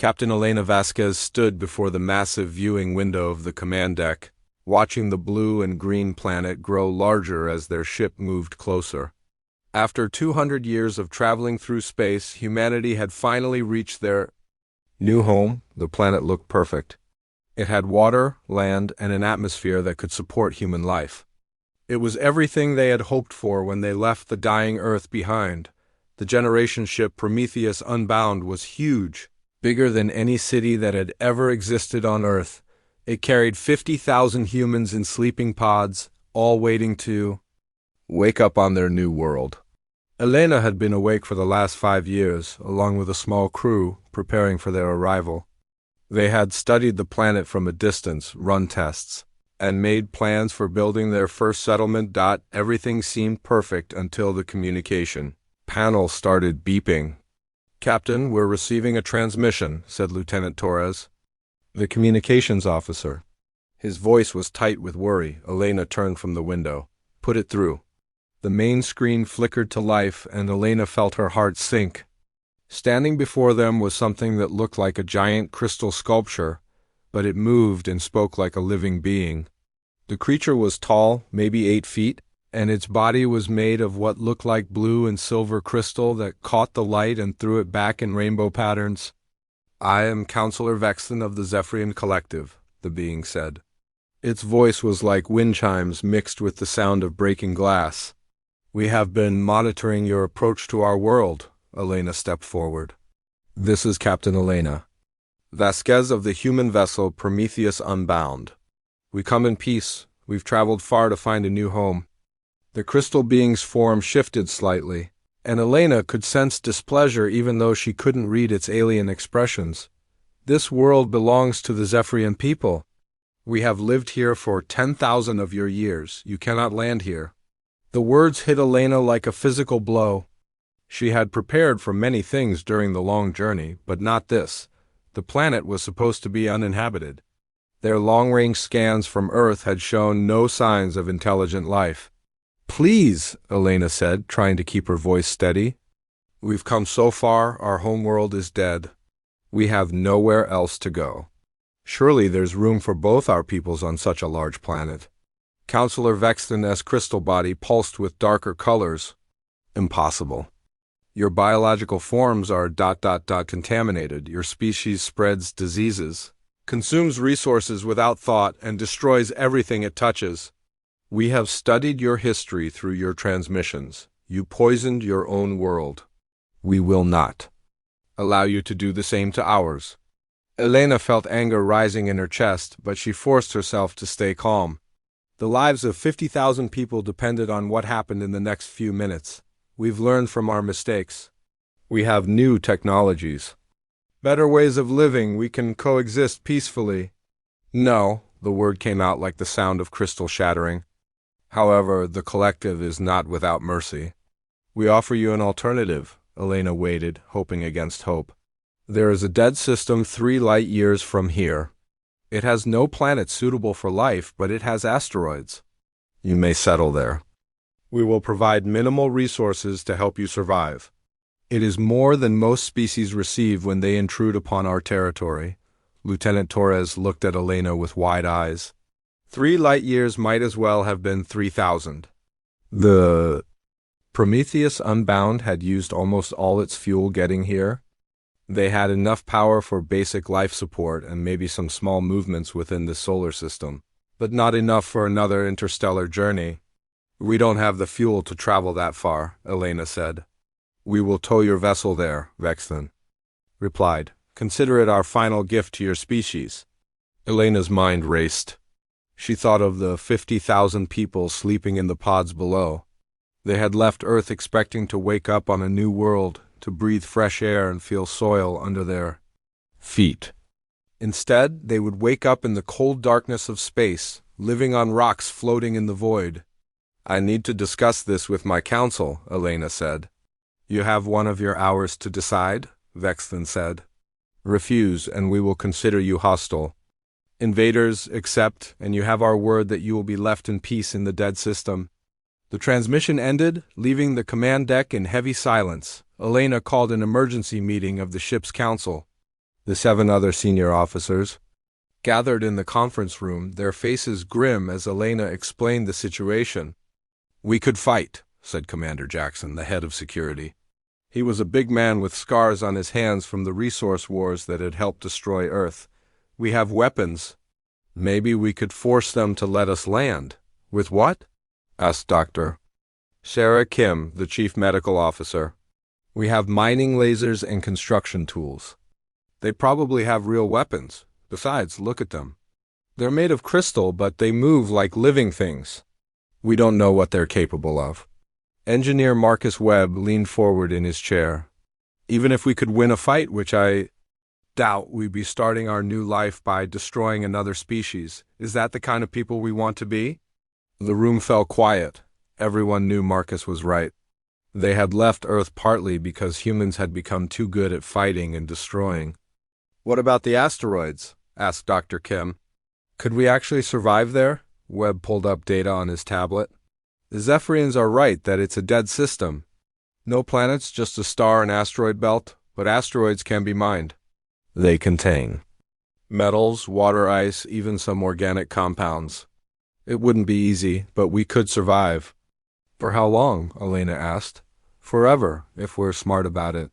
Captain Elena Vasquez stood before the massive viewing window of the command deck, watching the blue and green planet grow larger as their ship moved closer. After 200 years of traveling through space, humanity had finally reached their new home. The planet looked perfect. It had water, land, and an atmosphere that could support human life. It was everything they had hoped for when they left the dying Earth behind. The generation ship Prometheus Unbound was huge, bigger than any city that had ever existed on Earth. It carried 50,000 humans in sleeping pods, all waiting to wake up on their new world. Elena had been awake for the last 5 years, along with a small crew, preparing for their arrival. They had studied the planet from a distance, run tests, and made plans for building their first settlement. Everything seemed perfect until the communication panel started beeping. "Captain, we're receiving a transmission," said Lieutenant Torres, the communications officer. His voice was tight with worry. Elena turned from the window. "Put it through." The main screen flickered to life, and Elena felt her heart sink. Standing before them was something that looked like a giant crystal sculpture, but it moved and spoke like a living being. The creature was tall, maybe 8 feet, and its body was made of what looked like blue and silver crystal that caught the light and threw it back in rainbow patterns. "I am Counselor Vexton of the Zephyrian Collective," the being said. Its voice was like wind chimes mixed with the sound of breaking glass. "We have been monitoring your approach to our world." Elena stepped forward. "This is Captain Elena Vasquez of the human vessel Prometheus Unbound. We come in peace. We've traveled far to find a new home." The crystal being's form shifted slightly, and Elena could sense displeasure even though she couldn't read its alien expressions. "This world belongs to the Zephyrian people. We have lived here for 10,000 of your years. You cannot land here." The words hit Elena like a physical blow. She had prepared for many things during the long journey, but not this. The planet was supposed to be uninhabited. Their long-range scans from Earth had shown no signs of intelligent life. "Please," Elena said, trying to keep her voice steady. "We've come so far, our homeworld is dead. We have nowhere else to go. Surely there's room for both our peoples on such a large planet." Counselor Vexton's crystal body pulsed with darker colors. "Impossible. Your biological forms are ... contaminated. Your species spreads diseases, consumes resources without thought, and destroys everything it touches. We have studied your history through your transmissions. You poisoned your own world. We will not allow you to do the same to ours." Elena felt anger rising in her chest, but she forced herself to stay calm. The lives of 50,000 people depended on what happened in the next few minutes. "We've learned from our mistakes. We have new technologies, better ways of living. We can coexist peacefully." "No," the word came out like the sound of crystal shattering. "However, the collective is not without mercy. We offer you an alternative." Elena waited, hoping against hope. "There is a dead system 3 light years from here. It has no planet suitable for life, but it has asteroids. You may settle there. We will provide minimal resources to help you survive. It is more than most species receive when they intrude upon our territory." Lieutenant Torres looked at Elena with wide eyes. 3 light years might as well have been 3,000. The Prometheus Unbound had used almost all its fuel getting here. They had enough power for basic life support and maybe some small movements within the solar system, but not enough for another interstellar journey. "We don't have the fuel to travel that far," Elena said. "We will tow your vessel there," Vexton replied. "Consider it our final gift to your species." Elena's mind raced. She thought of the 50,000 people sleeping in the pods below. They had left Earth expecting to wake up on a new world, to breathe fresh air and feel soil under their feet. Instead, they would wake up in the cold darkness of space, living on rocks floating in the void. "I need to discuss this with my council," Elena said. "You have one of your hours to decide," Vexton said. "Refuse, and we will consider you hostile. Invaders, accept, and you have our word that you will be left in peace in the dead system." The transmission ended, leaving the command deck in heavy silence. Elena called an emergency meeting of the ship's council. The 7 other senior officers gathered in the conference room, their faces grim as Elena explained the situation. "We could fight," said Commander Jackson, the head of security. He was a big man with scars on his hands from the resource wars that had helped destroy Earth. "We have weapons. Maybe we could force them to let us land." "With what?" asked Dr. Sarah Kim, the chief medical officer. "We have mining lasers and construction tools." "They probably have real weapons. Besides, look at them. They're made of crystal, but they move like living things. We don't know what they're capable of." Engineer Marcus Webb leaned forward in his chair. "Even if we could win a fight, which I doubt, we'd be starting our new life by destroying another species. Is that the kind of people we want to be?" The room fell quiet. Everyone knew Marcus was right. They had left Earth partly because humans had become too good at fighting and destroying. "What about the asteroids?" asked Dr. Kim. "Could we actually survive there?" Webb pulled up data on his tablet. "The Zephyrians are right that it's a dead system. No planets, just a star and asteroid belt, but asteroids can be mined. They contain metals, water ice, even some organic compounds. It wouldn't be easy, but we could survive." "For how long?" Elena asked. "Forever, if we're smart about it.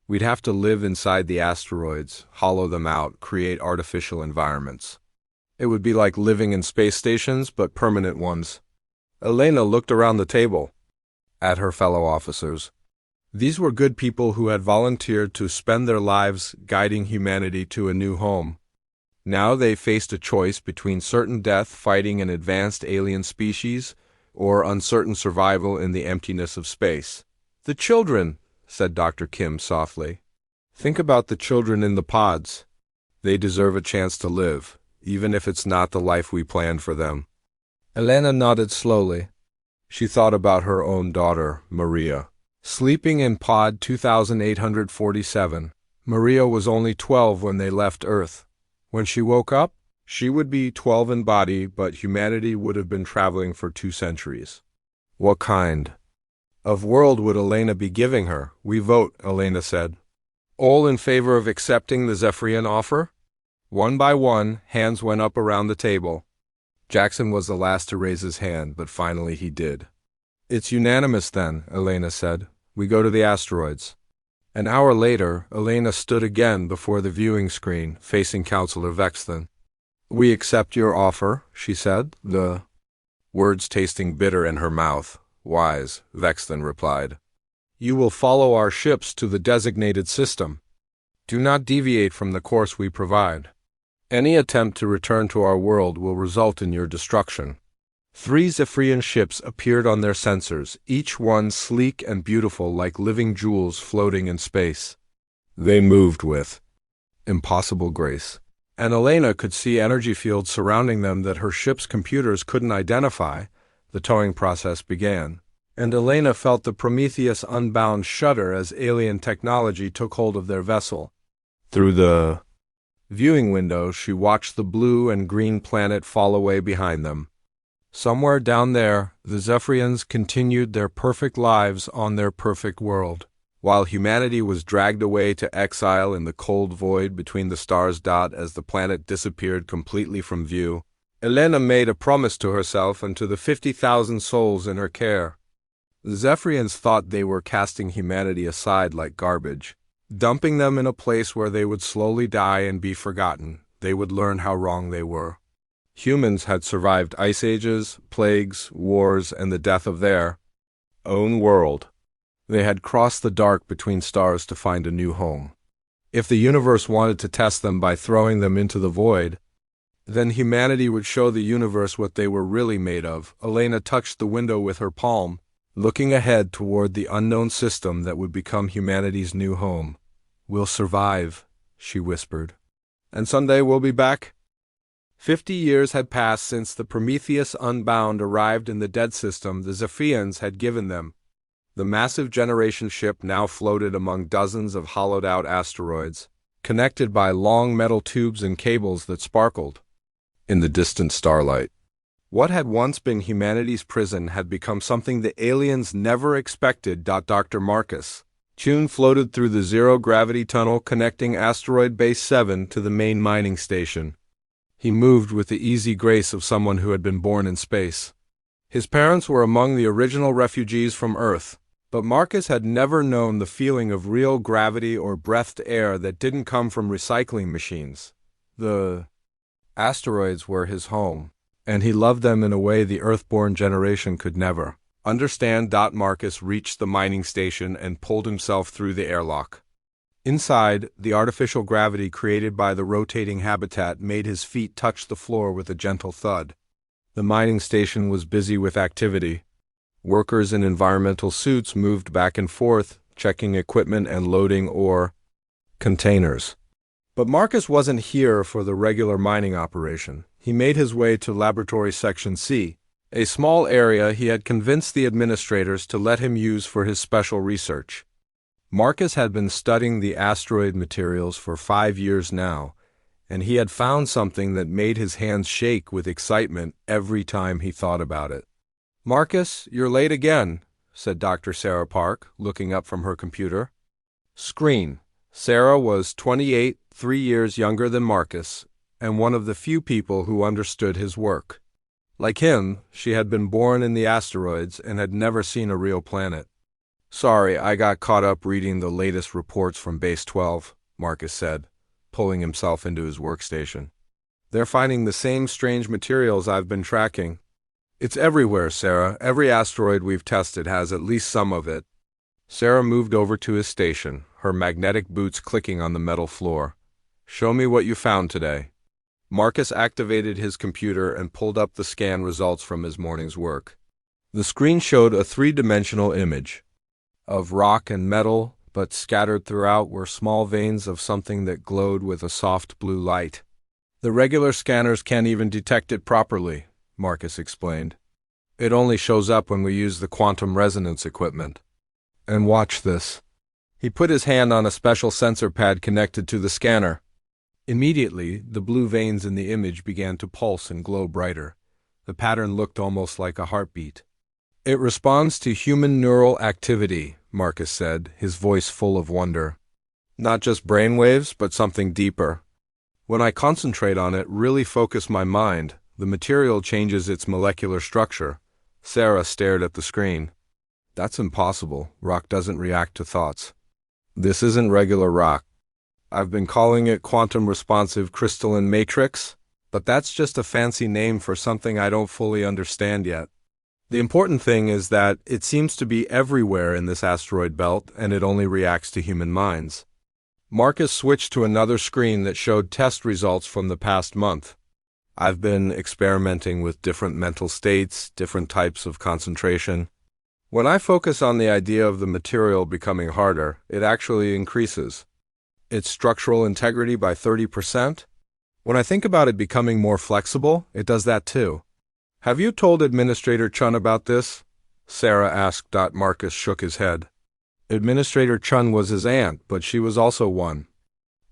We'd have to live inside the asteroids, hollow them out, create artificial environments. It would be like living in space stations, but permanent ones." Elena looked around the table at her fellow officers. These were good people who had volunteered to spend their lives guiding humanity to a new home. Now they faced a choice between certain death fighting an advanced alien species or uncertain survival in the emptiness of space. "The children," said Dr. Kim softly. "Think about the children in the pods. They deserve a chance to live, even if it's not the life we planned for them." Elena nodded slowly. She thought about her own daughter, Maria, sleeping in pod 2847. Maria was only 12 when they left Earth. When she woke up, she would be 12 in body, but humanity would have been traveling for 2 centuries. What kind of world would Elena be giving her? "We vote," Elena said. "All in favor of accepting the Zephyrian offer?" One by one, hands went up around the table. Jackson was the last to raise his hand, but finally he did. "It's unanimous then," Elena said. "We go to the asteroids." An hour later, Elena stood again before the viewing screen, facing Counselor Vexton. "We accept your offer," she said, the words tasting bitter in her mouth. "Wise," Vexton replied. "You will follow our ships to the designated system. Do not deviate from the course we provide. Any attempt to return to our world will result in your destruction." 3 Zephyrian ships appeared on their sensors, each one sleek and beautiful like living jewels floating in space. They moved with impossible grace, and Elena could see energy fields surrounding them that her ship's computers couldn't identify. The towing process began, and Elena felt the Prometheus Unbound shudder as alien technology took hold of their vessel. Through the viewing window, she watched the blue and green planet fall away behind them. Somewhere down there, the Zephyrians continued their perfect lives on their perfect world, while humanity was dragged away to exile in the cold void between the stars. As the planet disappeared completely from view, Elena made a promise to herself and to the 50,000 souls in her care. The Zephyrians thought they were casting humanity aside like garbage, dumping them in a place where they would slowly die and be forgotten. They would learn how wrong they were. Humans had survived ice ages, plagues, wars, and the death of their own world. They had crossed the dark between stars to find a new home. If the universe wanted to test them by throwing them into the void, then humanity would show the universe what they were really made of. Elena touched the window with her palm, looking ahead toward the unknown system that would become humanity's new home. "We'll survive," she whispered. "And someday we'll be back." 50 years had passed since the Prometheus Unbound arrived in the dead system the Zephyrians had given them. The massive generation ship now floated among dozens of hollowed-out asteroids, connected by long metal tubes and cables that sparkled in the distant starlight. What had once been humanity's prison had become something the aliens never expected. Dr. Marcus Chun floated through the zero-gravity tunnel connecting Asteroid Base 7 to the main mining station. He moved with the easy grace of someone who had been born in space. His parents were among the original refugees from Earth, but Marcus had never known the feeling of real gravity or breathed air that didn't come from recycling machines. The asteroids were his home, and he loved them in a way the Earthborn generation could never understand. Marcus reached the mining station and pulled himself through the airlock. Inside, the artificial gravity created by the rotating habitat made his feet touch the floor with a gentle thud. The mining station was busy with activity. Workers in environmental suits moved back and forth, checking equipment and loading ore containers. But Marcus wasn't here for the regular mining operation. He made his way to Laboratory Section C, a small area he had convinced the administrators to let him use for his special research. Marcus had been studying the asteroid materials for 5 years now, and he had found something that made his hands shake with excitement every time he thought about it. "Marcus, you're late again," said Dr. Sarah Park, looking up from her computer. Screen. Sarah was 28, 3 years younger than Marcus, and one of the few people who understood his work. Like him, she had been born in the asteroids and had never seen a real planet. "Sorry, I got caught up reading the latest reports from Base 12, Marcus said, pulling himself into his workstation. "They're finding the same strange materials I've been tracking." "It's everywhere, Sarah. Every asteroid we've tested has at least some of it." Sarah moved over to his station, her magnetic boots clicking on the metal floor. "Show me what you found today." Marcus activated his computer and pulled up the scan results from his morning's work. The screen showed a three-dimensional image of rock and metal, but scattered throughout were small veins of something that glowed with a soft blue light. "The regular scanners can't even detect it properly," Marcus explained. "It only shows up when we use the quantum resonance equipment." "And watch this." He put his hand on a special sensor pad connected to the scanner. Immediately, the blue veins in the image began to pulse and glow brighter. The pattern looked almost like a heartbeat. "It responds to human neural activity," Marcus said, his voice full of wonder. "Not just brainwaves, but something deeper. When I concentrate on it, really focus my mind, the material changes its molecular structure." Sarah stared at the screen. "That's impossible. Rock doesn't react to thoughts." "This isn't regular rock. I've been calling it quantum responsive crystalline matrix, but that's just a fancy name for something I don't fully understand yet. The important thing is that it seems to be everywhere in this asteroid belt, and it only reacts to human minds." Marcus switched to another screen that showed test results from the past month. "I've been experimenting with different mental states, different types of concentration. When I focus on the idea of the material becoming harder, it actually increases its structural integrity by 30%. When I think about it becoming more flexible, it does that too." "Have you told Administrator Chun about this?" Sarah asked. Marcus shook his head. Administrator Chun was his aunt, but she was also one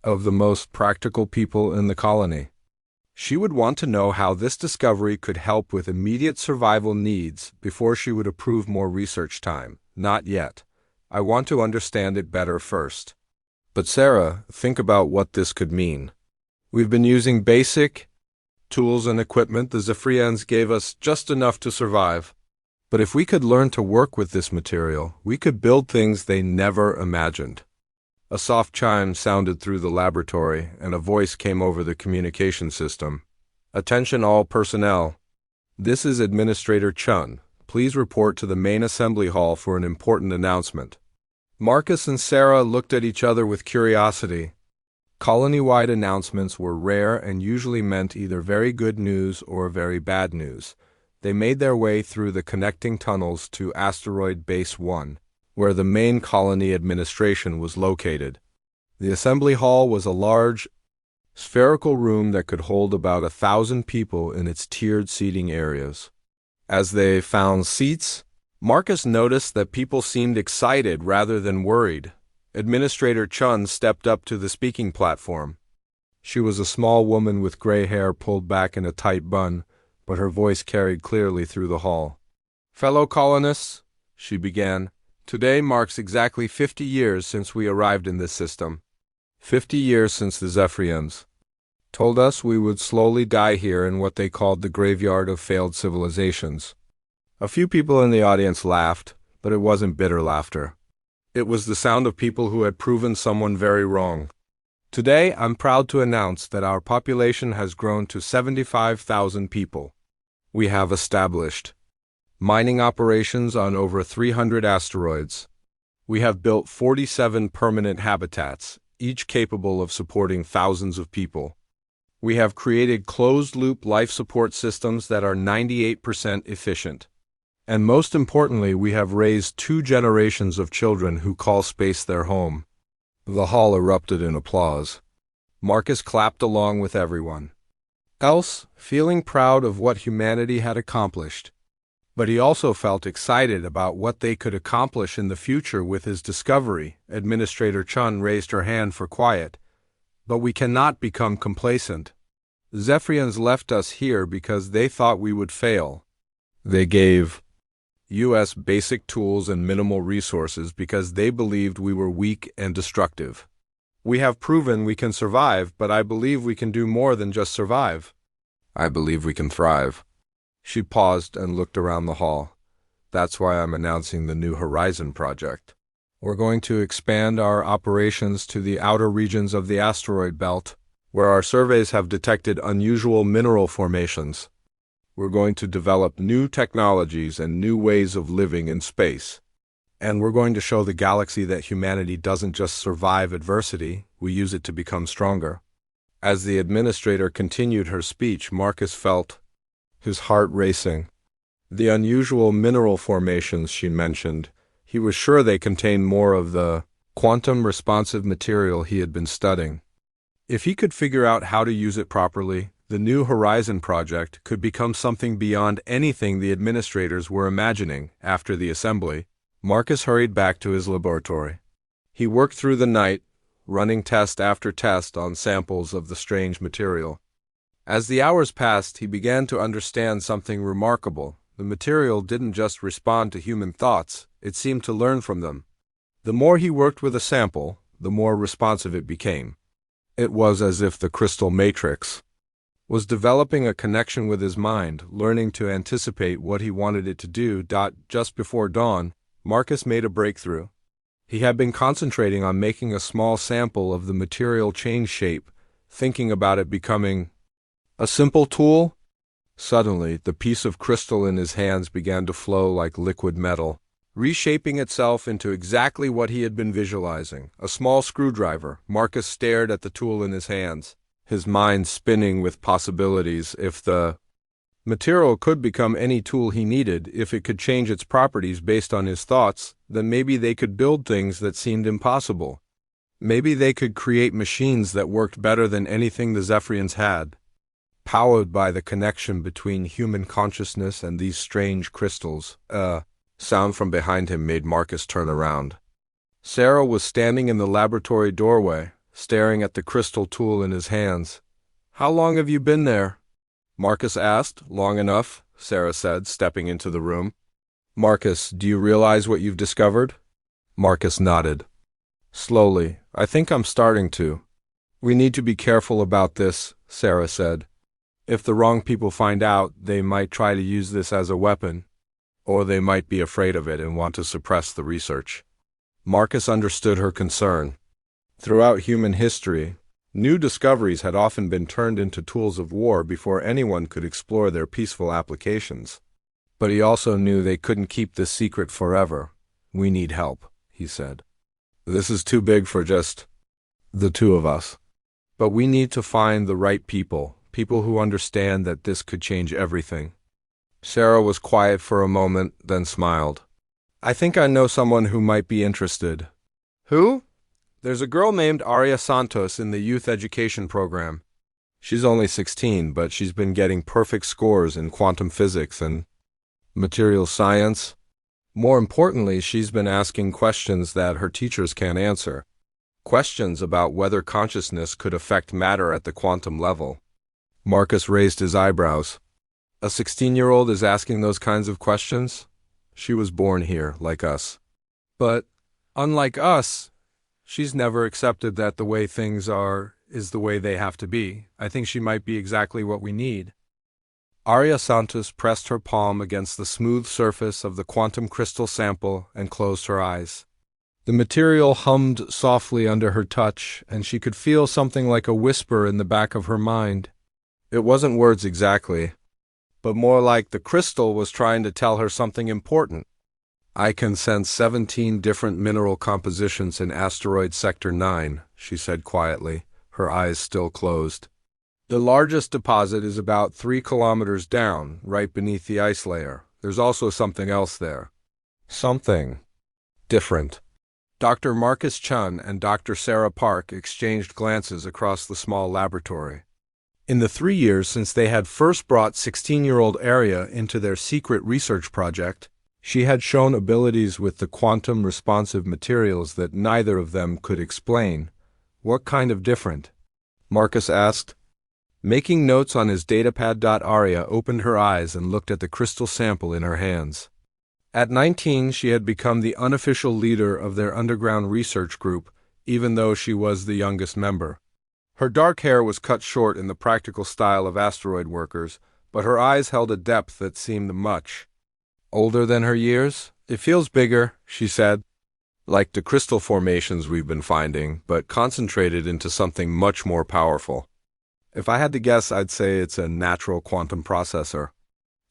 of the most practical people in the colony. She would want to know how this discovery could help with immediate survival needs before she would approve more research time. "Not yet. I want to understand it better first." "But Sarah, think about what this could mean. We've been using basic tools and equipment the Zephyrians gave us, just enough to survive. But if we could learn to work with this material, we could build things they never imagined." A soft chime sounded through the laboratory, and a voice came over the communication system. "Attention all personnel. This is Administrator Chun. Please report to the main assembly hall for an important announcement." Marcus and Sarah looked at each other with curiosity. Colony-wide announcements were rare and usually meant either very good news or very bad news. They made their way through the connecting tunnels to Asteroid Base 1, where the main colony administration was located. The assembly hall was a large, spherical room that could hold about 1,000 people in its tiered seating areas. As they found seats, Marcus noticed that people seemed excited rather than worried. Administrator Chun stepped up to the speaking platform. She was a small woman with gray hair pulled back in a tight bun, but her voice carried clearly through the hall. "Fellow colonists," she began, Today marks exactly 50 years since we arrived in this system. 50 years since the Zephyrians told us we would slowly die here in what they called the graveyard of failed civilizations. A few people in the audience laughed, but it wasn't bitter laughter. It was the sound of people who had proven someone very wrong. Today, I'm proud to announce that our population has grown to 75,000 people. We have established mining operations on over 300 asteroids. We have built 47 permanent habitats, each capable of supporting thousands of people. We have created closed-loop life support systems that are 98% efficient. And most importantly, we have raised 2 generations of children who call space their home. The hall erupted in applause. Marcus clapped along with everyone else, feeling proud of what humanity had accomplished. But he also felt excited about what they could accomplish in the future with his discovery. Administrator Chun raised her hand for quiet. But we cannot become complacent. Zephyrians left us here because they thought we would fail. They gave us basic tools and minimal resources because they believed we were weak and destructive. We have proven we can survive, but I believe we can do more than just survive. I believe we can thrive. She paused and looked around the hall. That's why I'm announcing the New Horizon project. We're going to expand our operations to the outer regions of the asteroid belt, where our surveys have detected unusual mineral formations. We're going to develop new technologies and new ways of living in space. And we're going to show the galaxy that humanity doesn't just survive adversity, we use it to become stronger. As the administrator continued her speech, Marcus felt his heart racing. The unusual mineral formations she mentioned, he was sure they contained more of the quantum-responsive material he had been studying. If he could figure out how to use it properly, the New Horizon project could become something beyond anything the administrators were imagining. After the assembly, Marcus hurried back to his laboratory. He worked through the night, running test after test on samples of the strange material. As the hours passed, he began to understand something remarkable. The material didn't just respond to human thoughts, it seemed to learn from them. The more he worked with a sample, the more responsive it became. It was as if the crystal matrix was developing a connection with his mind, learning to anticipate what he wanted it to do. Just before dawn, Marcus made a breakthrough. He had been concentrating on making a small sample of the material change shape, thinking about it becoming a simple tool. Suddenly, the piece of crystal in his hands began to flow like liquid metal, reshaping itself into exactly what he had been visualizing, a small screwdriver. Marcus stared at the tool in his hands, his mind spinning with possibilities. If the material could become any tool he needed, if it could change its properties based on his thoughts, then maybe they could build things that seemed impossible. Maybe they could create machines that worked better than anything the Zephyrians had. Powered by the connection between human consciousness and these strange crystals, a sound from behind him made Marcus turn around. Sarah was standing in the laboratory doorway, staring at the crystal tool in his hands. "How long have you been there?" Marcus asked. "Long enough," Sarah said, stepping into the room. "Marcus, do you realize what you've discovered?" Marcus nodded. Slowly, "I think I'm starting to." "We need to be careful about this," Sarah said. "If the wrong people find out, they might try to use this as a weapon, or they might be afraid of it and want to suppress the research." Marcus understood her concern. Throughout human history, new discoveries had often been turned into tools of war before anyone could explore their peaceful applications. But he also knew they couldn't keep this secret forever. "We need help," he said. "This is too big for just the two of us. But we need to find the right people who understand that this could change everything." Sarah was quiet for a moment, then smiled. "I think I know someone who might be interested." "Who?" "There's a girl named Aria Santos in the youth education program. She's only 16, but she's been getting perfect scores in quantum physics and material science. More importantly, she's been asking questions that her teachers can't answer. Questions about whether consciousness could affect matter at the quantum level." Marcus raised his eyebrows. "A 16-year-old is asking those kinds of questions?" "She was born here, like us." But, unlike us, she's never accepted that the way things are is the way they have to be. I think she might be exactly what we need. Arya Santos pressed her palm against the smooth surface of the quantum crystal sample and closed her eyes. The material hummed softly under her touch, and she could feel something like a whisper in the back of her mind. It wasn't words exactly, but more like the crystal was trying to tell her something important. I can sense 17 different mineral compositions in asteroid sector 9, she said quietly, her eyes still closed. The largest deposit is about 3 kilometers down, right beneath the ice layer. There's also something else there. Something different. Dr. Marcus Chun and Dr. Sarah Park exchanged glances across the small laboratory. In the 3 years since they had first brought 16-year-old Arya into their secret research project, she had shown abilities with the quantum-responsive materials that neither of them could explain. What kind of different? Marcus asked. Making notes on his datapad. Arya opened her eyes and looked at the crystal sample in her hands. At 19, she had become the unofficial leader of their underground research group, even though she was the youngest member. Her dark hair was cut short in the practical style of asteroid workers, but her eyes held a depth that seemed much older than her years. It feels bigger, she said, like the crystal formations we've been finding, but concentrated into something much more powerful. If I had to guess, I'd say it's a natural quantum processor.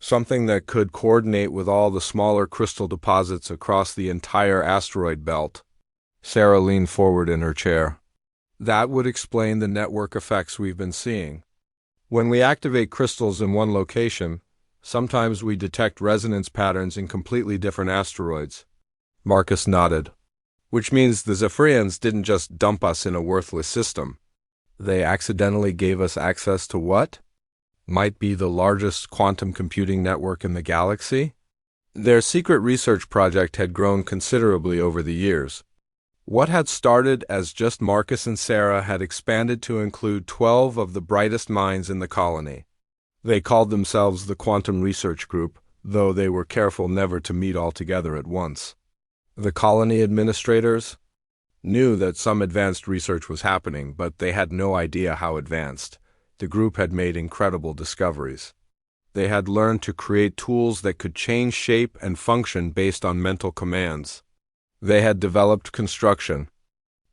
Something that could coordinate with all the smaller crystal deposits across the entire asteroid belt. Sarah leaned forward in her chair. That would explain the network effects we've been seeing. When we activate crystals in one location, sometimes we detect resonance patterns in completely different asteroids. Marcus nodded. Which means the Zephyrians didn't just dump us in a worthless system. They accidentally gave us access to what? Might be the largest quantum computing network in the galaxy? Their secret research project had grown considerably over the years. What had started as just Marcus and Sarah had expanded to include 12 of the brightest minds in the colony. They called themselves the Quantum Research Group, though they were careful never to meet all together at once. The colony administrators knew that some advanced research was happening, but they had no idea how advanced. The group had made incredible discoveries. They had learned to create tools that could change shape and function based on mental commands. They had developed construction,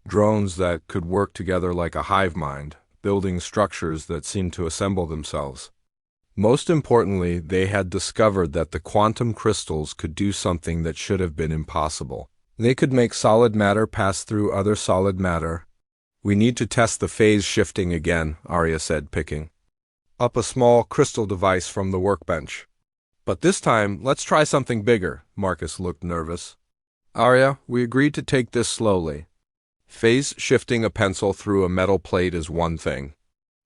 drones that could work together like a hive mind, building structures that seemed to assemble themselves. Most importantly, they had discovered that the quantum crystals could do something that should have been impossible. They could make solid matter pass through other solid matter. We need to test the phase shifting again, Arya said, picking up a small crystal device from the workbench. But this time, let's try something bigger. Marcus looked nervous. Arya, we agreed to take this slowly. Phase shifting a pencil through a metal plate is one thing.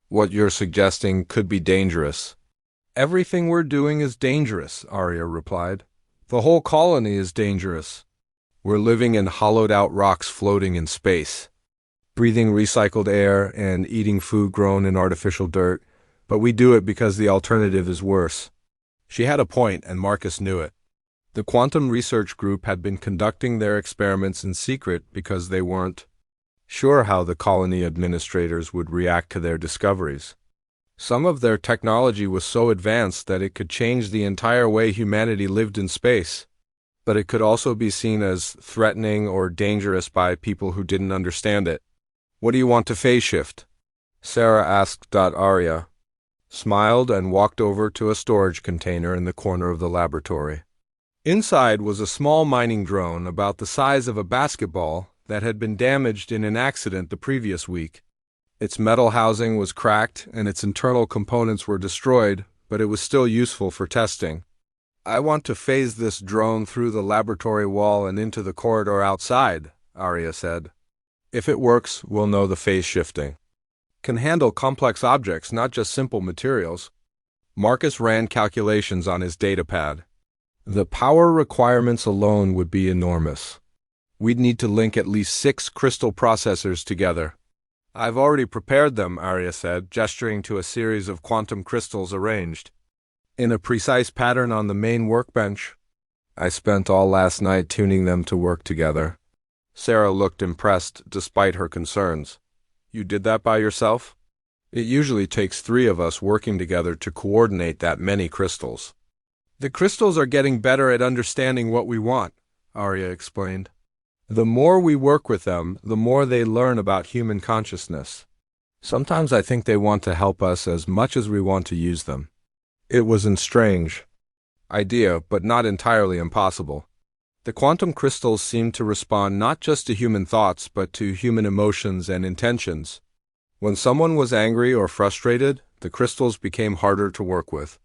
What you're suggesting could be dangerous. Everything we're doing is dangerous, Arya replied. The whole colony is dangerous. We're living in hollowed-out rocks floating in space, breathing recycled air and eating food grown in artificial dirt, but we do it because the alternative is worse. She had a point, and Marcus knew it. The Quantum Research Group had been conducting their experiments in secret because they weren't sure how the colony administrators would react to their discoveries. Some of their technology was so advanced that it could change the entire way humanity lived in space, but it could also be seen as threatening or dangerous by people who didn't understand it. What do you want to phase shift? Sarah asked. Arya smiled and walked over to a storage container in the corner of the laboratory. Inside was a small mining drone about the size of a basketball that had been damaged in an accident the previous week. Its metal housing was cracked and its internal components were destroyed, but it was still useful for testing. I want to phase this drone through the laboratory wall and into the corridor outside, Arya said. If it works, we'll know the phase shifting can handle complex objects, not just simple materials. Marcus ran calculations on his datapad. The power requirements alone would be enormous. We'd need to link at least 6 crystal processors together. I've already prepared them, Arya said, gesturing to a series of quantum crystals arranged in a precise pattern on the main workbench. I spent all last night tuning them to work together. Sarah looked impressed despite her concerns. You did that by yourself? It usually takes 3 of us working together to coordinate that many crystals. The crystals are getting better at understanding what we want, Arya explained. The more we work with them, the more they learn about human consciousness. Sometimes I think they want to help us as much as we want to use them. It was a strange idea, but not entirely impossible. The quantum crystals seemed to respond not just to human thoughts, but to human emotions and intentions. When someone was angry or frustrated, the crystals became harder to work with.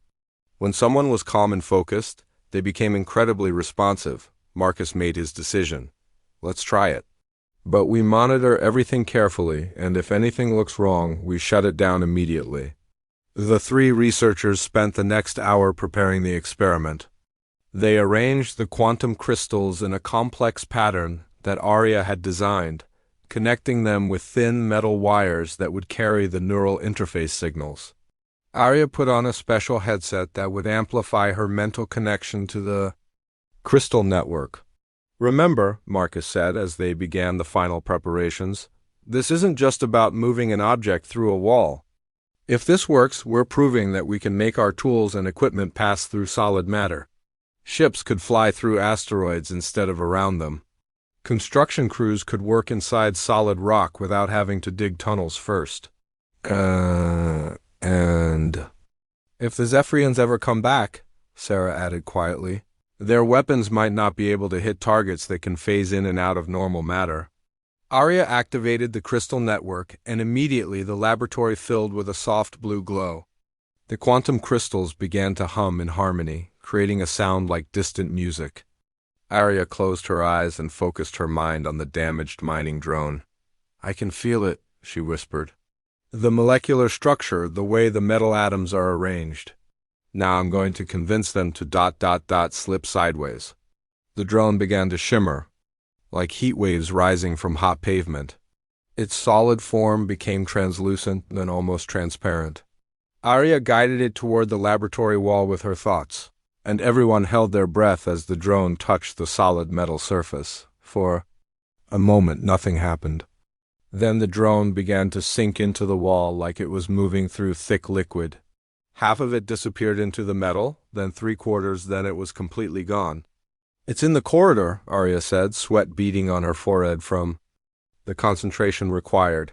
When someone was calm and focused, they became incredibly responsive. Marcus made his decision. Let's try it. But we monitor everything carefully, and if anything looks wrong, we shut it down immediately. The 3 researchers spent the next hour preparing the experiment. They arranged the quantum crystals in a complex pattern that Arya had designed, connecting them with thin metal wires that would carry the neural interface signals. Arya put on a special headset that would amplify her mental connection to the crystal network. Remember, Marcus said as they began the final preparations, this isn't just about moving an object through a wall. If this works, we're proving that we can make our tools and equipment pass through solid matter. Ships could fly through asteroids instead of around them. Construction crews could work inside solid rock without having to dig tunnels first. And if the Zephyrians ever come back, Sarah added quietly, their weapons might not be able to hit targets that can phase in and out of normal matter. Arya activated the crystal network, and immediately the laboratory filled with a soft blue glow. The quantum crystals began to hum in harmony, creating a sound like distant music. Arya closed her eyes and focused her mind on the damaged mining drone. I can feel it, she whispered. The molecular structure, the way the metal atoms are arranged. Now I'm going to convince them to ... slip sideways. The drone began to shimmer, like heat waves rising from hot pavement. Its solid form became translucent, then almost transparent. Arya guided it toward the laboratory wall with her thoughts, and everyone held their breath as the drone touched the solid metal surface. For a moment, nothing happened. Then the drone began to sink into the wall like it was moving through thick liquid. Half of it disappeared into the metal, then 3/4, then it was completely gone. It's in the corridor, Arya said, sweat beading on her forehead from the concentration required.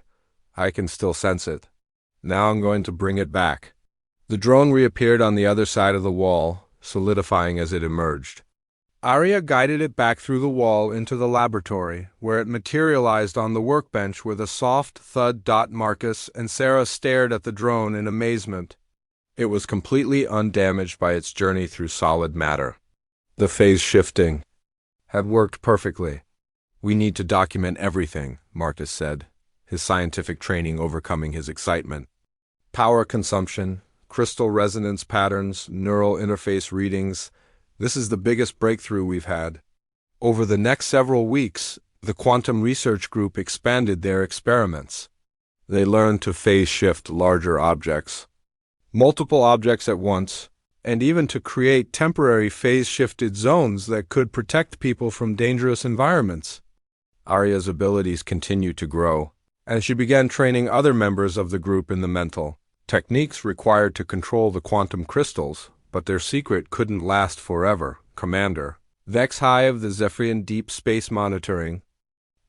I can still sense it. Now I'm going to bring it back. The drone reappeared on the other side of the wall, solidifying as it emerged. Arya guided it back through the wall into the laboratory, where it materialized on the workbench with a soft thud. Marcus and Sarah stared at the drone in amazement. It was completely undamaged by its journey through solid matter. The phase shifting had worked perfectly. We need to document everything, Marcus said, his scientific training overcoming his excitement. Power consumption, crystal resonance patterns, neural interface readings. This is the biggest breakthrough we've had. Over the next several weeks, the Quantum Research Group expanded their experiments. They learned to phase shift larger objects, multiple objects at once, and even to create temporary phase-shifted zones that could protect people from dangerous environments. Arya's abilities continued to grow, and she began training other members of the group in the mental techniques required to control the quantum crystals, but their secret couldn't last forever. Commander Vex High of the Zephyrian Deep Space Monitoring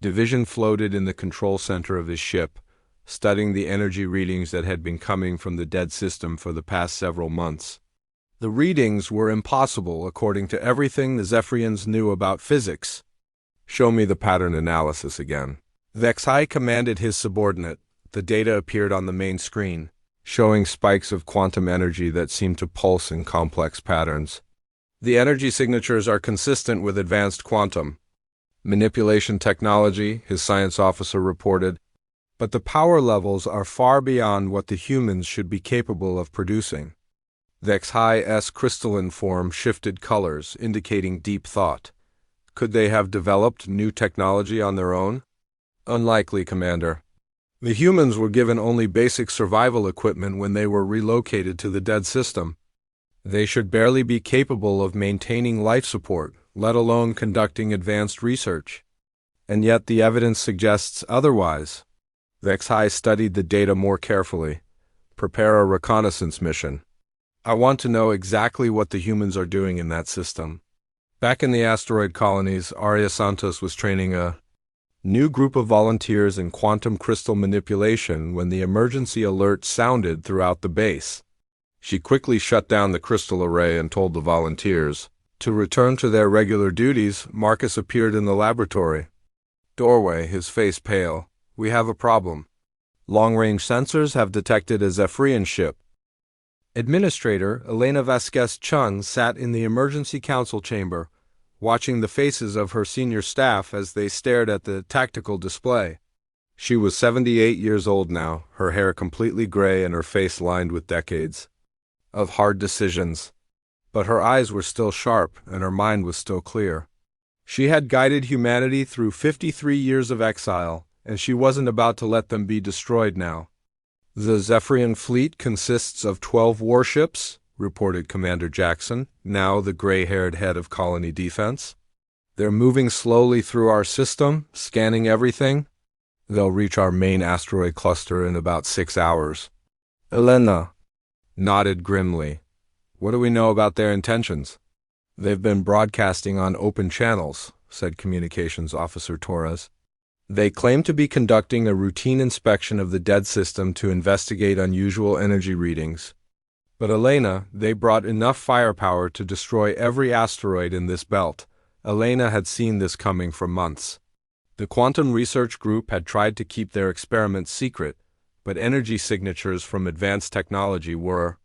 Division floated in the control center of his ship, studying the energy readings that had been coming from the dead system for the past several months. The readings were impossible according to everything the Zephyrians knew about physics. Show me the pattern analysis again. Vex High commanded his subordinate. The data appeared on the main screen, showing spikes of quantum energy that seemed to pulse in complex patterns. The energy signatures are consistent with advanced quantum manipulation technology, his science officer reported, but the power levels are far beyond what the humans should be capable of producing. Vex High's crystalline form shifted colors, indicating deep thought. Could they have developed new technology on their own? Unlikely, Commander. The humans were given only basic survival equipment when they were relocated to the dead system. They should barely be capable of maintaining life support, let alone conducting advanced research. And yet the evidence suggests otherwise. The XI studied the data more carefully. Prepare a reconnaissance mission. I want to know exactly what the humans are doing in that system. Back in the asteroid colonies, Arya Santos was training a new group of volunteers in quantum crystal manipulation when the emergency alert sounded throughout the base. She quickly shut down the crystal array and told the volunteers to return to their regular duties. Marcus appeared in the laboratory. Doorway, his face pale. We have a problem. Long-range sensors have detected a Zephyrian ship. Administrator Elena Vasquez-Chun sat in the emergency council chamber, watching the faces of her senior staff as they stared at the tactical display. She was 78 years old now, her hair completely gray and her face lined with decades of hard decisions. But her eyes were still sharp and her mind was still clear. She had guided humanity through 53 years of exile, and she wasn't about to let them be destroyed now. The Zephyrian fleet consists of 12 warships, reported Commander Jackson, now the gray-haired head of colony defense. They're moving slowly through our system, scanning everything. They'll reach our main asteroid cluster in about 6 hours. Elena nodded grimly. What do we know about their intentions? They've been broadcasting on open channels, said Communications Officer Torres. They claim to be conducting a routine inspection of the dead system to investigate unusual energy readings. But Elena, they brought enough firepower to destroy every asteroid in this belt. Elena had seen this coming for months. The Quantum Research Group had tried to keep their experiments secret, but energy signatures from advanced technology were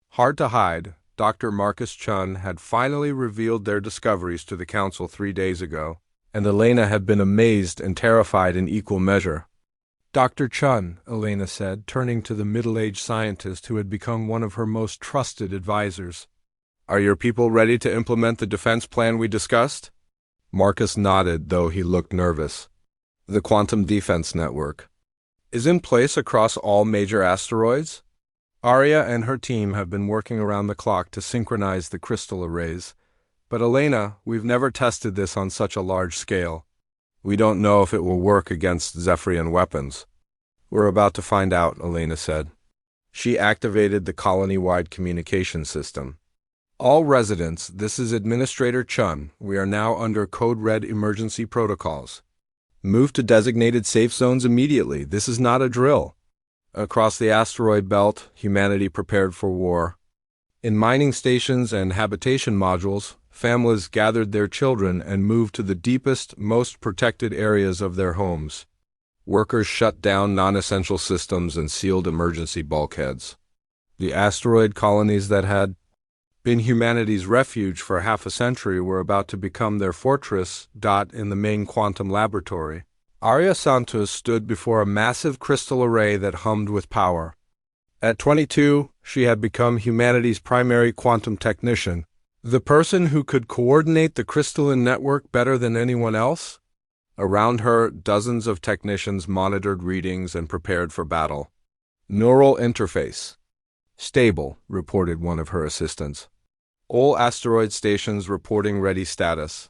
hard to hide. Dr. Marcus Chun had finally revealed their discoveries to the Council 3 days ago, and Elena had been amazed and terrified in equal measure. Dr. Chun, Elena said, turning to the middle-aged scientist who had become one of her most trusted advisors. Are your people ready to implement the defense plan we discussed? Marcus nodded, though he looked nervous. The Quantum Defense Network is in place across all major asteroids? Arya and her team have been working around the clock to synchronize the crystal arrays. But Elena, we've never tested this on such a large scale. We don't know if it will work against Zephyrian weapons. We're about to find out, Elena said. She activated the colony-wide communication system. All residents, this is Administrator Chun. We are now under Code Red emergency protocols. Move to designated safe zones immediately. This is not a drill. Across the asteroid belt, humanity prepared for war. In mining stations and habitation modules, families gathered their children and moved to the deepest, most protected areas of their homes. Workers shut down non-essential systems and sealed emergency bulkheads. The asteroid colonies that had been humanity's refuge for half a century were about to become their fortress. In the main quantum laboratory, Arya Santos stood before a massive crystal array that hummed with power. At 22, she had become humanity's primary quantum technician, the person who could coordinate the crystalline network better than anyone else. Around her, dozens of technicians monitored readings and prepared for battle. Neural interface stable, reported one of her assistants. All asteroid stations reporting ready status.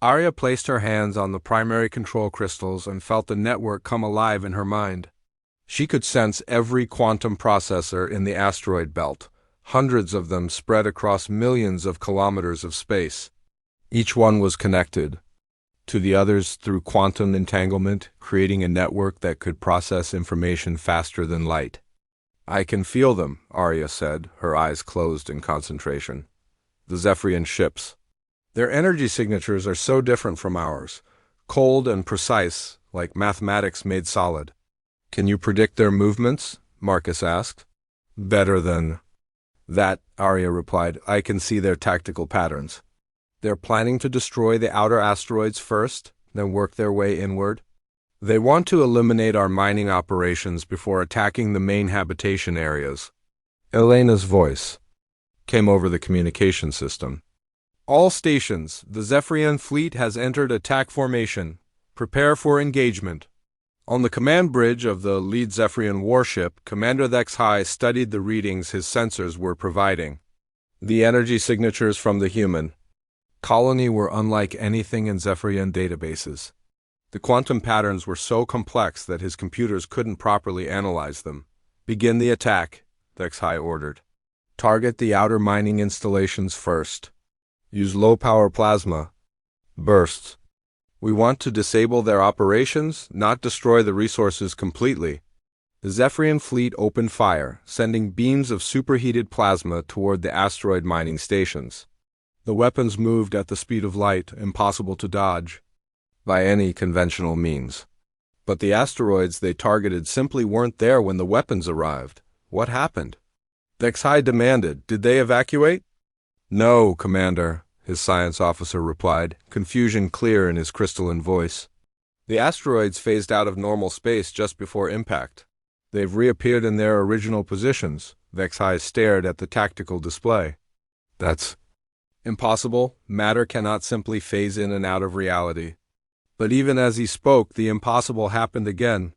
Arya placed her hands on the primary control crystals and felt the network come alive in her mind. She could sense every quantum processor in the asteroid belt, hundreds of them spread across millions of kilometers of space. Each one was connected to the others through quantum entanglement, creating a network that could process information faster than light. I can feel them, Arya said, her eyes closed in concentration. The Zephyrian ships. Their energy signatures are so different from ours, cold and precise, like mathematics made solid. Can you predict their movements? Marcus asked. Better than that, Arya replied. I can see their tactical patterns. They're planning to destroy the outer asteroids first, then work their way inward. They want to eliminate our mining operations before attacking the main habitation areas. Elena's voice came over the communication system. All stations, the Zephyrian fleet has entered attack formation. Prepare for engagement. On the command bridge of the lead Zephyrian warship, Commander HFY studied the readings his sensors were providing. The energy signatures from the human colony were unlike anything in Zephyrian databases. The quantum patterns were so complex that his computers couldn't properly analyze them. "Begin the attack," HFY ordered. "Target the outer mining installations first. Use low-power plasma bursts. We want to disable their operations, not destroy the resources completely." The Zephyrian fleet opened fire, sending beams of superheated plasma toward the asteroid mining stations. The weapons moved at the speed of light, impossible to dodge by any conventional means. But the asteroids they targeted simply weren't there when the weapons arrived. What happened? HFY demanded. "Did they evacuate?" "No, Commander," his science officer replied, confusion clear in his crystalline voice. "The asteroids phased out of normal space just before impact. They've reappeared in their original positions." HFY stared at the tactical display. "That's impossible. Matter cannot simply phase in and out of reality." But even as he spoke, the impossible happened again.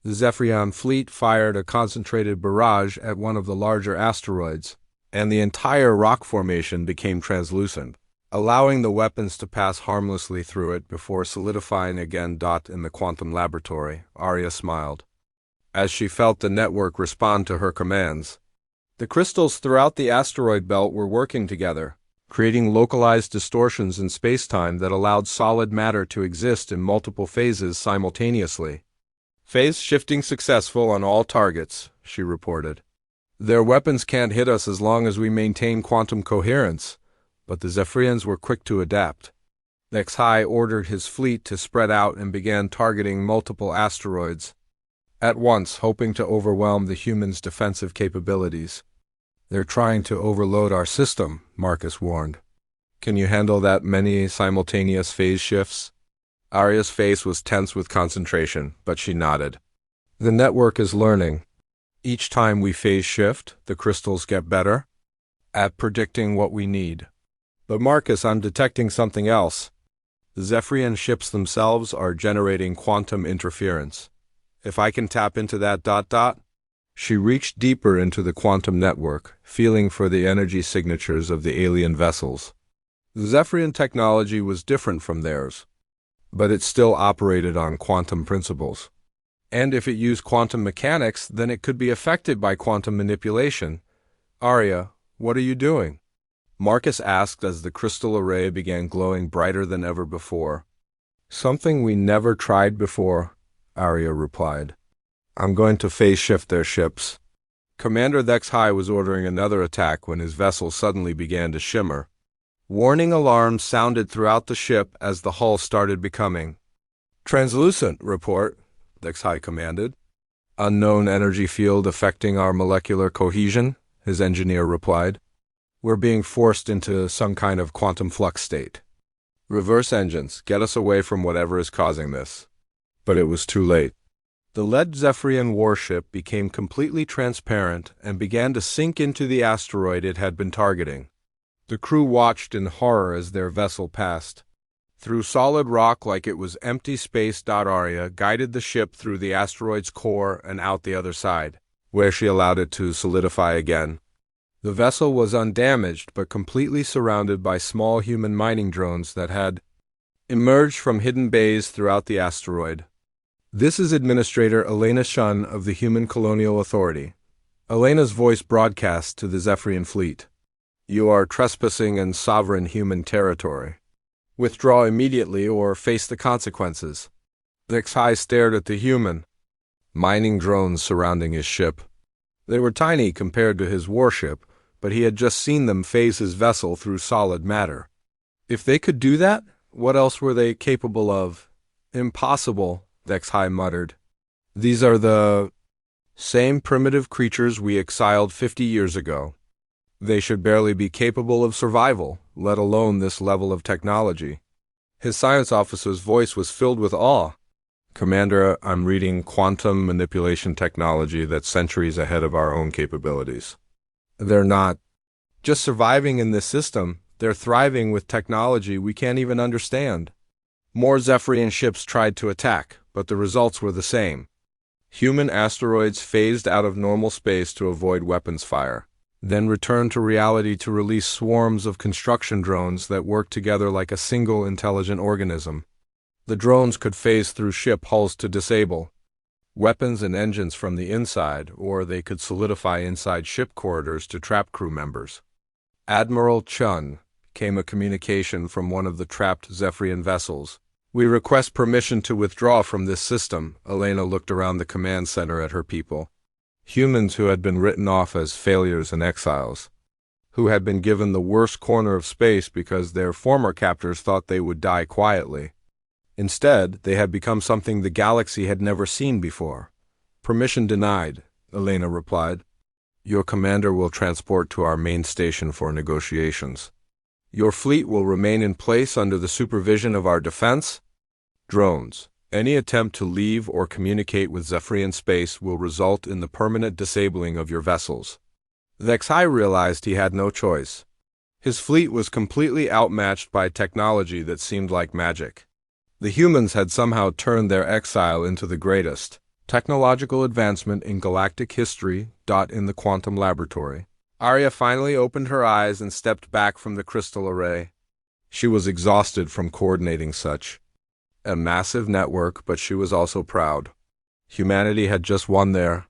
The Zephyrian fleet fired a concentrated barrage at one of the larger asteroids, and the entire rock formation became translucent, allowing the weapons to pass harmlessly through it before solidifying again. In the quantum laboratory, Arya smiled as she felt the network respond to her commands. The crystals throughout the asteroid belt were working together, creating localized distortions in space-time that allowed solid matter to exist in multiple phases simultaneously. "Phase shifting successful on all targets," she reported. "Their weapons can't hit us as long as we maintain quantum coherence." But the Zephyrians were quick to adapt. HFY ordered his fleet to spread out and began targeting multiple asteroids at once, hoping to overwhelm the humans' defensive capabilities. "They're trying to overload our system," Marcus warned. "Can you handle that many simultaneous phase shifts?" Arya's face was tense with concentration, but she nodded. "The network is learning. Each time we phase shift, the crystals get better at predicting what we need." "But Marcus, I'm detecting something else. The Zephyrian ships themselves are generating quantum interference. If I can tap into that. She reached deeper into the quantum network, feeling for the energy signatures of the alien vessels. The Zephyrian technology was different from theirs, but it still operated on quantum principles. And if it used quantum mechanics, then it could be affected by quantum manipulation. "Arya, what are you doing?" Marcus asked as the crystal array began glowing brighter than ever before. "Something we never tried before," Arya replied. "I'm going to phase shift their ships." Commander HFY was ordering another attack when his vessel suddenly began to shimmer. Warning alarms sounded throughout the ship as the hull started becoming translucent. "Report," HFY commanded. "Unknown energy field affecting our molecular cohesion," his engineer replied. "We're being forced into some kind of quantum flux state. Reverse engines, get us away from whatever is causing this." But it was too late. The lead Zephyrian warship became completely transparent and began to sink into the asteroid it had been targeting. The crew watched in horror as their vessel passed through solid rock like it was empty space. Arya guided the ship through the asteroid's core and out the other side, where she allowed it to solidify again. The vessel was undamaged but completely surrounded by small human mining drones that had emerged from hidden bays throughout the asteroid. "This is Administrator Elena Shun of the Human Colonial Authority." Elena's voice broadcast to the Zephyrian fleet. "You are trespassing in sovereign human territory. Withdraw immediately or face the consequences." HFY stared at the human mining drones surrounding his ship. They were tiny compared to his warship, but he had just seen them phase his vessel through solid matter. If they could do that, what else were they capable of? "Impossible," HFY muttered. "These are the same primitive creatures we exiled 50 years ago. They should barely be capable of survival, let alone this level of technology." His science officer's voice was filled with awe. "Commander, I'm reading quantum manipulation technology that's centuries ahead of our own capabilities. They're not just surviving in this system, they're thriving with technology we can't even understand." More Zephyrian ships tried to attack, but the results were the same. Human asteroids phased out of normal space to avoid weapons fire. then return to reality to release swarms of construction drones that work together like a single intelligent organism. The drones could phase through ship hulls to disable weapons and engines from the inside, or they could solidify inside ship corridors to trap crew members. Admiral Chun, came a communication from one of the trapped Zephyrian vessels. We request permission to withdraw from this system. Elena looked around the command center at her people. Humans who had been written off as failures and exiles, who had been given the worst corner of space because their former captors thought they would die quietly. Instead, they had become something the galaxy had never seen before. Permission denied, Elena replied. Your commander will transport to our main station for negotiations. Your fleet will remain in place under the supervision of our defense. Drones. Any attempt to leave or communicate with Zephyrian space will result in the permanent disabling of your vessels. Vexai realized he had no choice. His fleet was completely outmatched by technology that seemed like magic. The humans had somehow turned their exile into the greatest technological advancement in galactic history. In the quantum laboratory, Arya finally opened her eyes and stepped back from the crystal array. She was exhausted from coordinating such a massive network, but she was also proud. Humanity had just won there.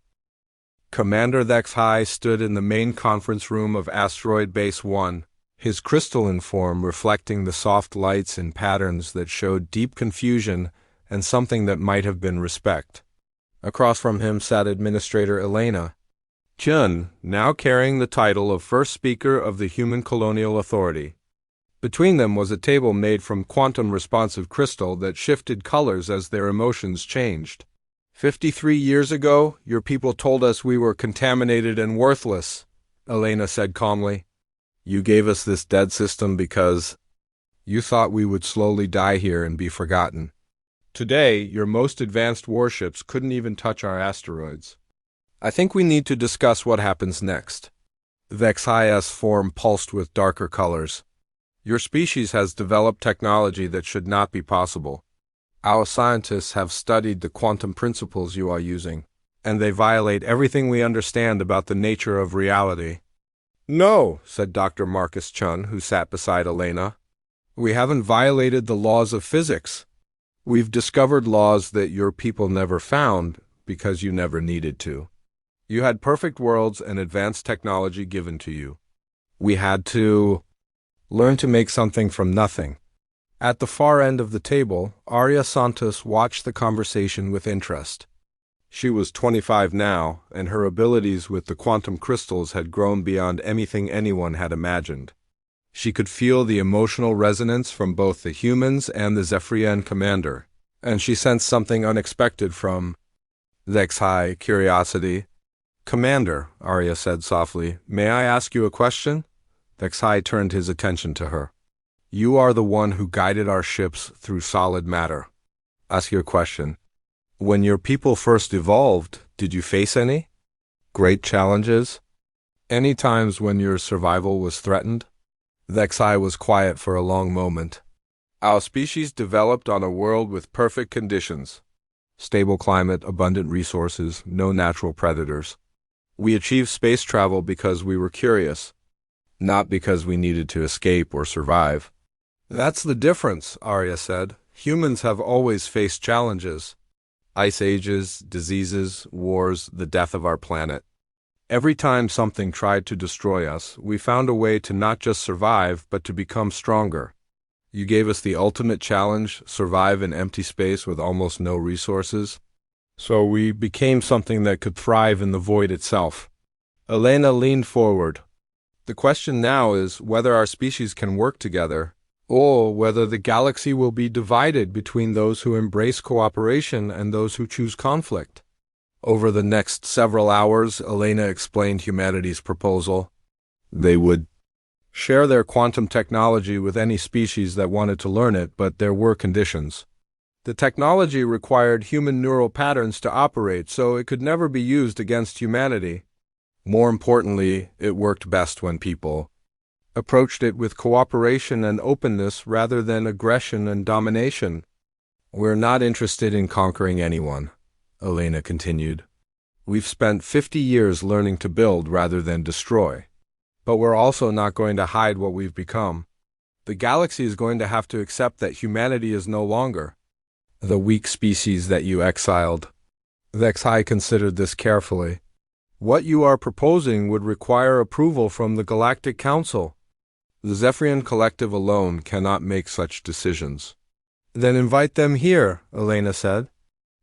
Commander Vexai stood in the main conference room of Asteroid Base 1. His crystalline form reflecting the soft lights and patterns that showed deep confusion and something that might have been respect. Across from him sat Administrator Elena Chun, now carrying the title of First Speaker of the Human Colonial Authority. Between them was a table made from quantum-responsive crystal that shifted colors as their emotions changed. 53 years ago, your people told us we were contaminated and worthless, Elena said calmly. You gave us this dead system because you thought we would slowly die here and be forgotten. Today, your most advanced warships couldn't even touch our asteroids. I think we need to discuss what happens next. Vexai's form pulsed with darker colors. Your species has developed technology that should not be possible. Our scientists have studied the quantum principles you are using, and they violate everything we understand about the nature of reality. No, said Dr. Marcus Chun, who sat beside Elena. We haven't violated the laws of physics. We've discovered laws that your people never found because you never needed to. You had perfect worlds and advanced technology given to you. We had to learn to make something from nothing. At the far end of the table, Arya Santos watched the conversation with interest. She was 25 now, and her abilities with the quantum crystals had grown beyond anything anyone had imagined. She could feel the emotional resonance from both the humans and the Zephyrian commander, and she sensed something unexpected from Vexai curiosity. Commander, Arya said softly, may I ask you a question? Vexai turned his attention to her. You are the one who guided our ships through solid matter. Ask your question. When your people first evolved, did you face any great challenges? Any times when your survival was threatened? Vexai was quiet for a long moment. Our species developed on a world with perfect conditions. Stable climate, abundant resources, no natural predators. We achieved space travel because we were curious, not because we needed to escape or survive. That's the difference, Arya said. Humans have always faced challenges. Ice ages, diseases, wars, the death of our planet. Every time something tried to destroy us, we found a way to not just survive, but to become stronger. You gave us the ultimate challenge, survive in empty space with almost no resources. So we became something that could thrive in the void itself. Elena leaned forward. The question now is whether our species can work together, or whether the galaxy will be divided between those who embrace cooperation and those who choose conflict. Over the next several hours, Elena explained humanity's proposal. They would share their quantum technology with any species that wanted to learn it, but there were conditions. The technology required human neural patterns to operate, so it could never be used against humanity. More importantly, it worked best when people approached it with cooperation and openness rather than aggression and domination. We're not interested in conquering anyone, Elena continued. We've spent 50 years learning to build rather than destroy. But we're also not going to hide what we've become. The galaxy is going to have to accept that humanity is no longer the weak species that you exiled. The HFY considered this carefully. What you are proposing would require approval from the Galactic Council. The Zephyrian Collective alone cannot make such decisions. Then invite them here, Elena said.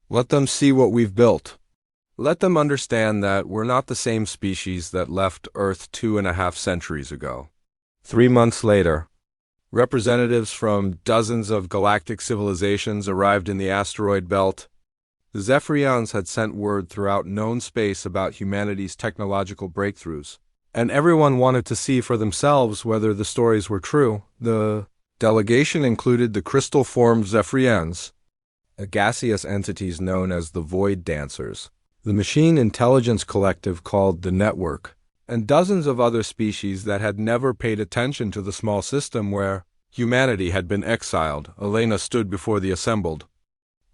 Let them see what we've built. Let them understand that we're not the same species that left Earth 2.5 centuries ago. 3 months later, representatives from dozens of galactic civilizations arrived in the asteroid belt. The Zephyrians had sent word throughout known space about humanity's technological breakthroughs, and everyone wanted to see for themselves whether the stories were true. The delegation included the crystal-formed Zephyrians, gaseous entities known as the Void Dancers, the Machine Intelligence Collective called the Network, and dozens of other species that had never paid attention to the small system where humanity had been exiled. Elena stood before the assembled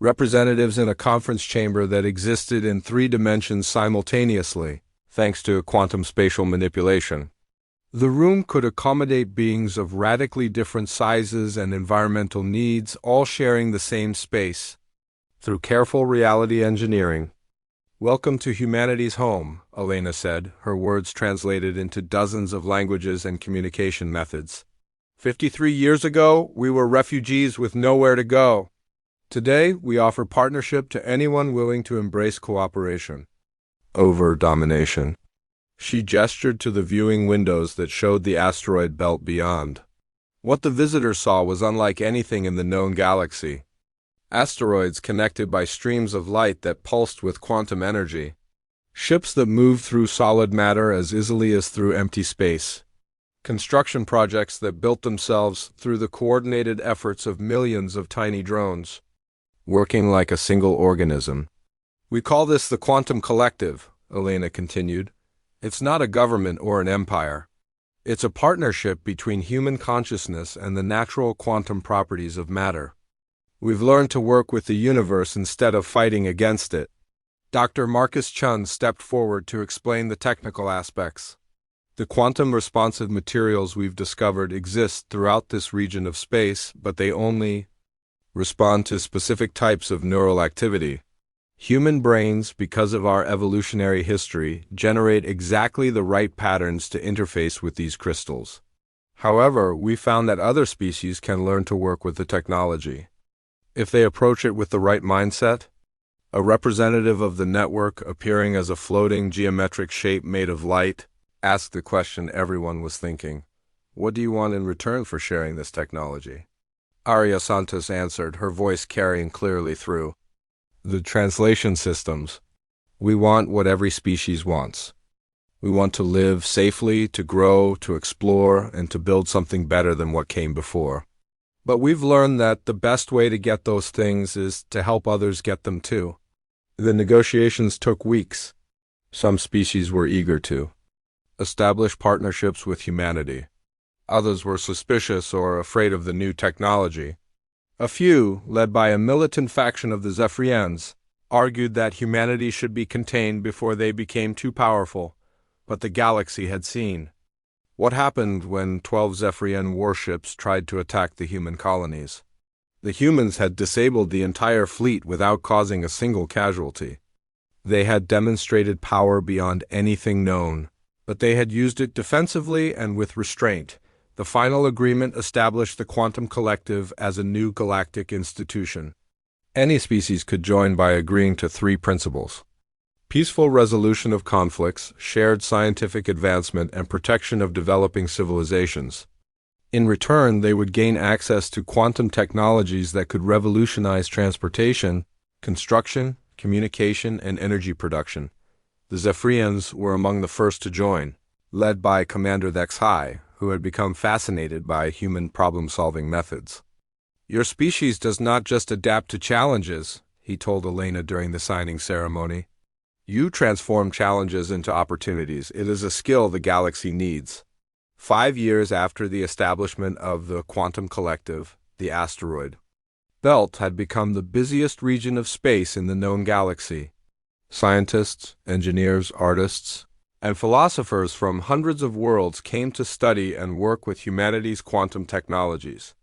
representatives in a conference chamber that existed in 3 dimensions simultaneously, thanks to quantum spatial manipulation. The room could accommodate beings of radically different sizes and environmental needs, all sharing the same space. Through careful reality engineering, "Welcome to humanity's home," Elena said, her words translated into dozens of languages and communication methods. 53 years ago, we were refugees with nowhere to go. Today, we offer partnership to anyone willing to embrace cooperation over domination. She gestured to the viewing windows that showed the asteroid belt beyond. What the visitors saw was unlike anything in the known galaxy. Asteroids connected by streams of light that pulsed with quantum energy. Ships that moved through solid matter as easily as through empty space. Construction projects that built themselves through the coordinated efforts of millions of tiny drones, working like a single organism. "We call this the Quantum Collective," Elena continued. "It's not a government or an empire. It's a partnership between human consciousness and the natural quantum properties of matter. We've learned to work with the universe instead of fighting against it." Dr. Marcus Chun stepped forward to explain the technical aspects. "The quantum-responsive materials we've discovered exist throughout this region of space, but they only respond to specific types of neural activity. Human brains, because of our evolutionary history, generate exactly the right patterns to interface with these crystals. However, we found that other species can learn to work with the technology if they approach it with the right mindset." A representative of the network, appearing as a floating geometric shape made of light, asked the question everyone was thinking. "What do you want in return for sharing this technology?" Arya Santos answered, her voice carrying clearly through. "The translation systems. We want what every species wants. We want to live safely, to grow, to explore, and to build something better than what came before. But we've learned that the best way to get those things is to help others get them too." The negotiations took weeks. Some species were eager to establish partnerships with humanity. Others were suspicious or afraid of the new technology. A few, led by a militant faction of the Zephyrians, argued that humanity should be contained before they became too powerful, but the galaxy had seen what happened when 12 Zephyrian warships tried to attack the human colonies. The humans had disabled the entire fleet without causing a single casualty. They had demonstrated power beyond anything known, but they had used it defensively and with restraint. The final agreement established the Quantum Collective as a new galactic institution. Any species could join by agreeing to 3 principles: peaceful resolution of conflicts, shared scientific advancement, and protection of developing civilizations. In return, they would gain access to quantum technologies that could revolutionize transportation, construction, communication, and energy production. The Zephyrians were among the first to join, led by Commander HFY, who had become fascinated by human problem-solving methods. "Your species does not just adapt to challenges," he told Elena during the signing ceremony. "You transform challenges into opportunities. It is a skill the galaxy needs." 5 years after the establishment of the Quantum Collective, the asteroid belt had become the busiest region of space in the known galaxy. Scientists, engineers, artists, and philosophers from hundreds of worlds came to study and work with humanity's quantum technologies.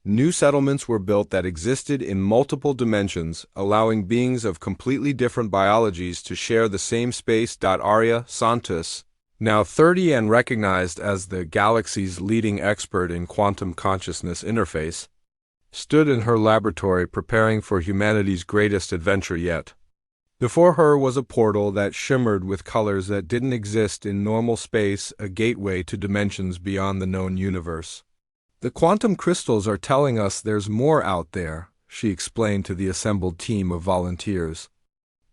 New settlements were built that existed in multiple dimensions, allowing beings of completely different biologies to share the same space. Arya Santos, now 30 and recognized as the galaxy's leading expert in quantum consciousness interface, stood in her laboratory preparing for humanity's greatest adventure yet. Before her was a portal that shimmered with colors that didn't exist in normal space, a gateway to dimensions beyond the known universe. "The quantum crystals are telling us there's more out there," she explained to the assembled team of volunteers.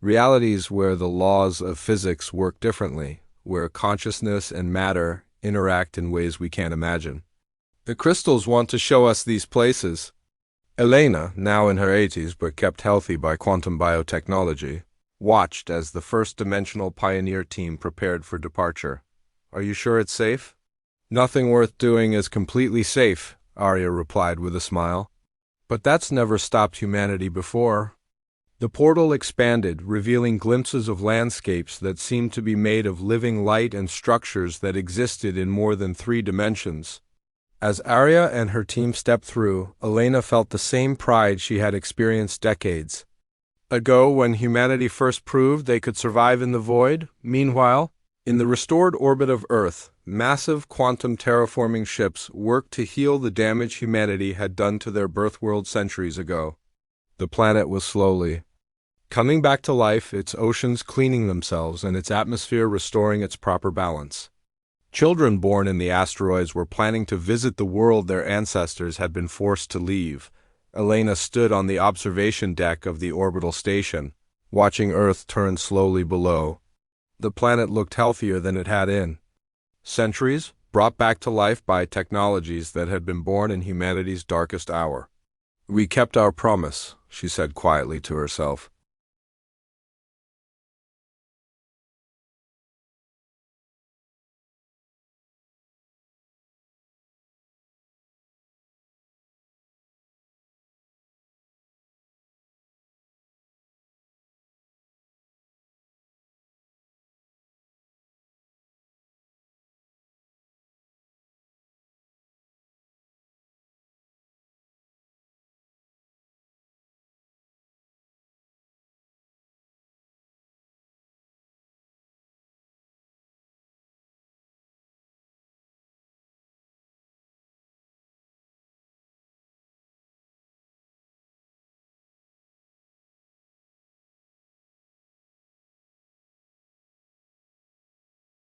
"Realities where the laws of physics work differently, where consciousness and matter interact in ways we can't imagine. The crystals want to show us these places." Elena, now in her 80s but kept healthy by quantum biotechnology, watched as the first-dimensional pioneer team prepared for departure. "Are you sure it's safe?" "Nothing worth doing is completely safe," Arya replied with a smile. "But that's never stopped humanity before." The portal expanded, revealing glimpses of landscapes that seemed to be made of living light and structures that existed in more than 3 dimensions. As Arya and her team stepped through, Elena felt the same pride she had experienced decades ago when humanity first proved they could survive in the void. Meanwhile, in the restored orbit of Earth, massive quantum terraforming ships worked to heal the damage humanity had done to their birthworld centuries ago. The planet was slowly coming back to life, its oceans cleaning themselves and its atmosphere restoring its proper balance. Children born in the asteroids were planning to visit the world their ancestors had been forced to leave. Elena stood on the observation deck of the orbital station, watching Earth turn slowly below. The planet looked healthier than it had in centuries, brought back to life by technologies that had been born in humanity's darkest hour. "We kept our promise," she said quietly to herself.